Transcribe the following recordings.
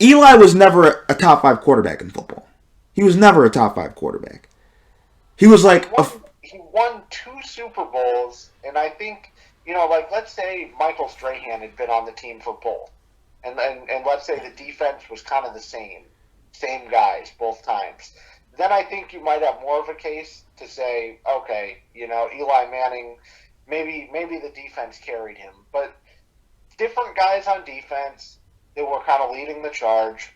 Eli was never a top 5 quarterback in football. He was never a top 5 quarterback. He was like he won 2 Super Bowls, and I think, like, let's say Michael Strahan had been on the team for both, and let's say the defense was kind of the same guys both times. Then I think you might have more of a case to say, okay, Eli Manning, maybe the defense carried him, but different guys on defense that were kind of leading the charge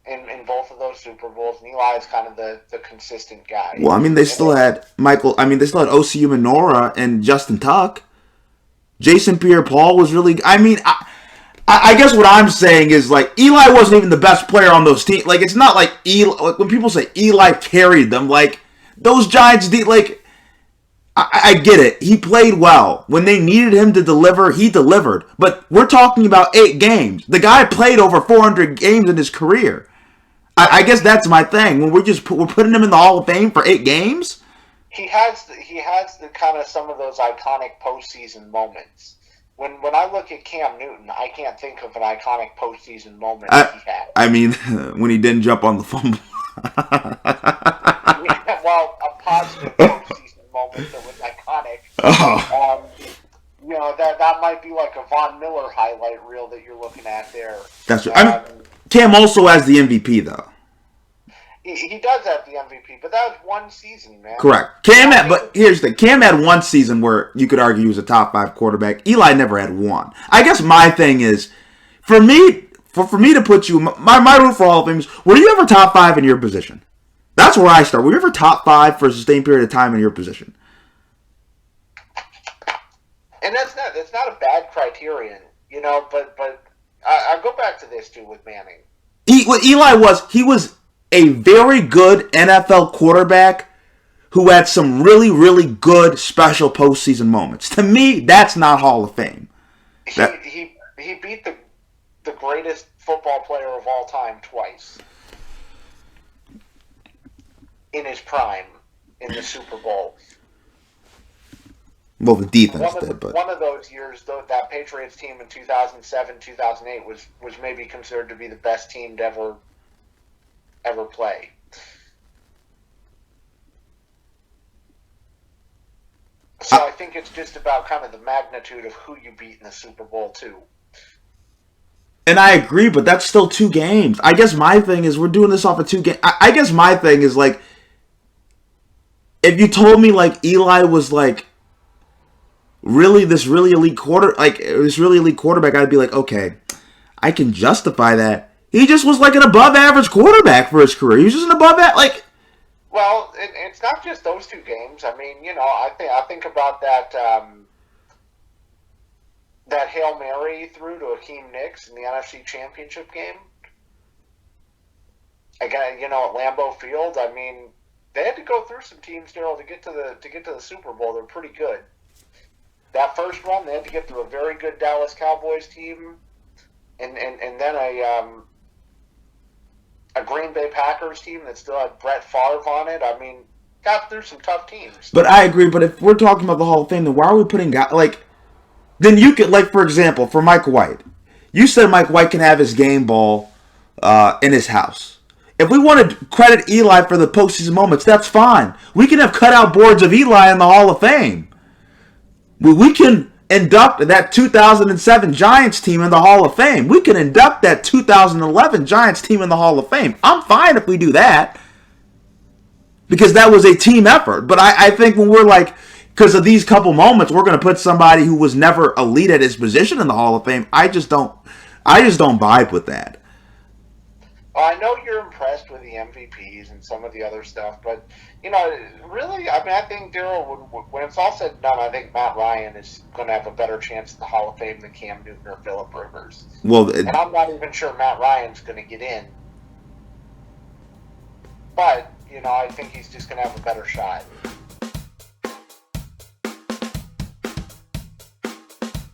in both of those Super Bowls, and Eli is kind of the consistent guy. Well, I mean, they still had Osi Umenora and Justin Tuck. Jason Pierre-Paul was really... I mean, I guess what I'm saying is, like, Eli wasn't even the best player on those teams. Like, it's not like Eli... Like, when people say Eli carried them, like, those Giants... Like, I get it. He played well. When they needed him to deliver, he delivered. But we're talking about 8 games. The guy played over 400 games in his career. I guess that's my thing. When we're putting him in the Hall of Fame for 8 games. He has the kind of some of those iconic postseason moments. When I look at Cam Newton, I can't think of an iconic postseason moment he had. I mean, when he didn't jump on the fumble. Well, a positive postseason moment that was iconic. Oh. That might be like a Von Miller highlight reel that you're looking at there. That's right. Cam also has the MVP, though. He does have the MVP, but that was one season, man. Correct. But here's the thing. Cam had one season where you could argue he was a top 5 quarterback. Eli never had one. I guess my thing is, for me to put you, my rule for Hall of Fame is, were you ever top 5 in your position? That's where I start. Were you ever top 5 for a sustained period of time in your position? And that's not a bad criterion, but I go back to this too with Manning. What Eli was a very good NFL quarterback who had some really, really good special postseason moments. To me, that's not Hall of Fame. He beat the greatest football player of all time twice in his prime in the Super Bowl. Well, the defense did, but one of those years, though, that Patriots team in 2007, 2008 was maybe considered to be the best team to ever play. So I think it's just about kind of the magnitude of who you beat in the Super Bowl too. And I agree, but that's still 2 games. I guess my thing is we're doing this off of 2 games. I guess my thing is, like, if you told me, like, Eli was like this really elite quarterback, I'd be like, okay, I can justify that. He just was like an above average quarterback for his career. He was just an above average, like. Well, it's not just those 2 games. I mean, I think about that Hail Mary he threw to Hakeem Nicks in the NFC Championship game. Again, at Lambeau Field. I mean, they had to go through some teams, Daryl, to get to the Super Bowl. They're pretty good. That first run, they had to get through a very good Dallas Cowboys team, and then a Green Bay Packers team that still had Brett Favre on it. I mean, got through some tough teams. But I agree. But if we're talking about the Hall of Fame, then why are we putting guys like? Then you could, like, for example, for Mike White, you said Mike White can have his game ball in his house. If we want to credit Eli for the postseason moments, that's fine. We can have cutout boards of Eli in the Hall of Fame. We can induct that 2007 Giants team in the Hall of Fame. We can induct that 2011 Giants team in the Hall of Fame. I'm fine if we do that, because that was a team effort. But I think when we're like, because of these couple moments, we're going to put somebody who was never elite at his position in the Hall of Fame, I just don't vibe with that. I know you're impressed with the MVPs and some of the other stuff, but, really, I mean, I think, Daryl, when it's all said and done, I think Matt Ryan is going to have a better chance at the Hall of Fame than Cam Newton or Phillip Rivers. Well, and I'm not even sure Matt Ryan's going to get in. But, I think he's just going to have a better shot.